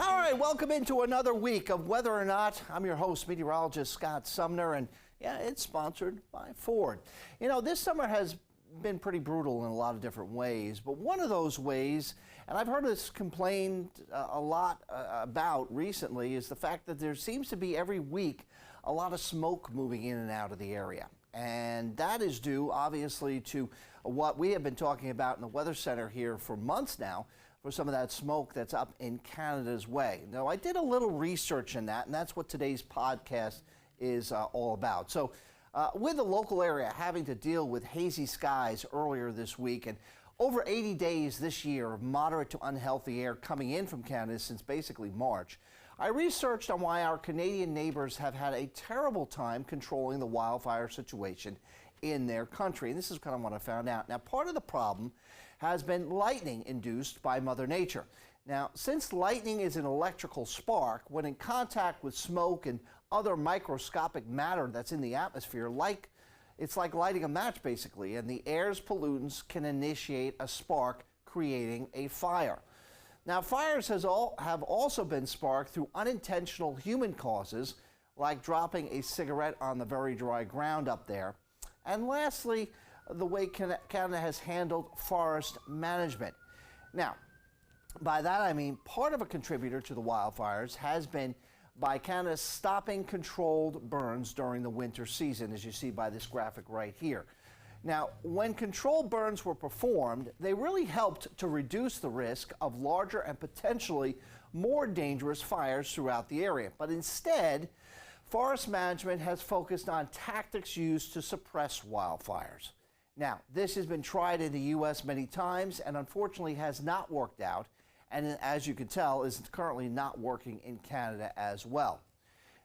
All right, welcome into another week of Whether or Not. I'm your host, meteorologist Scott Sumner, and yeah, it's sponsored by Ford. You know, this summer has been pretty brutal in a lot of different ways, but one of those ways, and I've heard this complained a lot about recently, is the fact that there seems to be every week a lot of smoke moving in and out of the area. And that is due, obviously, to what we have been talking about in the Weather Center here for months now, for some of that smoke that's up in Canada's way. Now, I did a little research in that, and that's what today's podcast is all about. So, with the local area having to deal with hazy skies earlier this week, and over 80 days this year of moderate to unhealthy air coming in from Canada since basically March, I researched on why our Canadian neighbors have had a terrible time controlling the wildfire situation in their country. And this is kind of what I found out. Now, part of the problem has been lightning induced by Mother Nature. Now, since lightning is an electrical spark, when in contact with smoke and other microscopic matter that's in the atmosphere, it's like lighting a match, basically, and the air's pollutants can initiate a spark, creating a fire. Now, fires have also been sparked through unintentional human causes, like dropping a cigarette on the very dry ground up there. And lastly, the way Canada has handled forest management. Now, by that I mean part of a contributor to the wildfires has been by Canada stopping controlled burns during the winter season, as you see by this graphic right here. Now, when controlled burns were performed, they really helped to reduce the risk of larger and potentially more dangerous fires throughout the area. But instead, forest management has focused on tactics used to suppress wildfires. Now, this has been tried in the U.S. many times and unfortunately has not worked out, and as you can tell, is currently not working in Canada as well.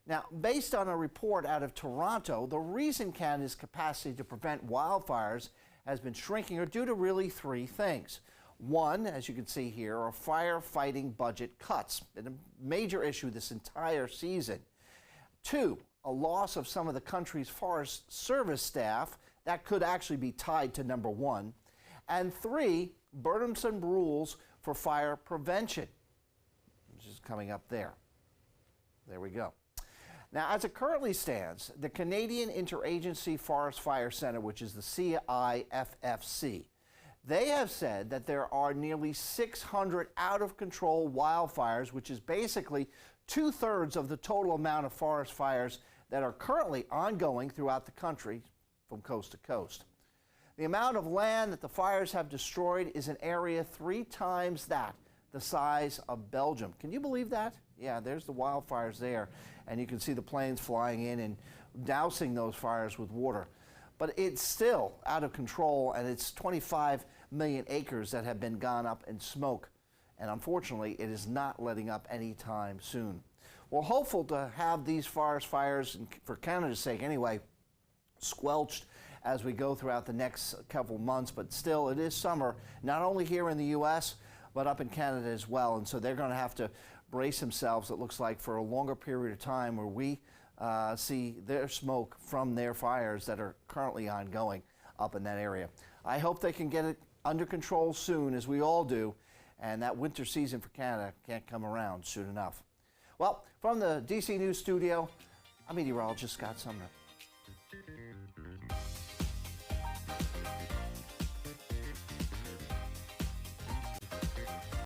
Now, based on a report out of Toronto, the reason Canada's capacity to prevent wildfires has been shrinking are due to really three things. One, as you can see here, are firefighting budget cuts, been a major issue this entire season. Two, a loss of some of the country's Forest Service staff that could actually be tied to number one. And three, burdensome rules for fire prevention, which is coming up there. There we go. Now, as it currently stands, the Canadian Interagency Forest Fire Center, which is the CIFFC, they have said that there are nearly 600 out-of-control wildfires, which is basically 2/3 of the total amount of forest fires that are currently ongoing throughout the country from coast to coast. The amount of land that the fires have destroyed is an area 3 times that, the size of Belgium. Can you believe that? Yeah, there's the wildfires there, and you can see the planes flying in and dousing those fires with water. But it's still out of control, and it's 25 million acres that have been gone up in smoke. And unfortunately, it is not letting up anytime soon. We're hopeful to have these forest fires, for Canada's sake anyway, squelched as we go throughout the next couple months, but still it is summer, not only here in the U.S., but up in Canada as well, and so they're going to have to brace themselves, it looks like, for a longer period of time where we see their smoke from their fires that are currently ongoing up in that area. I hope they can get it under control soon, as we all do, and that winter season for Canada can't come around soon enough. Well, from the DC News studio, I'm meteorologist Scott Sumner.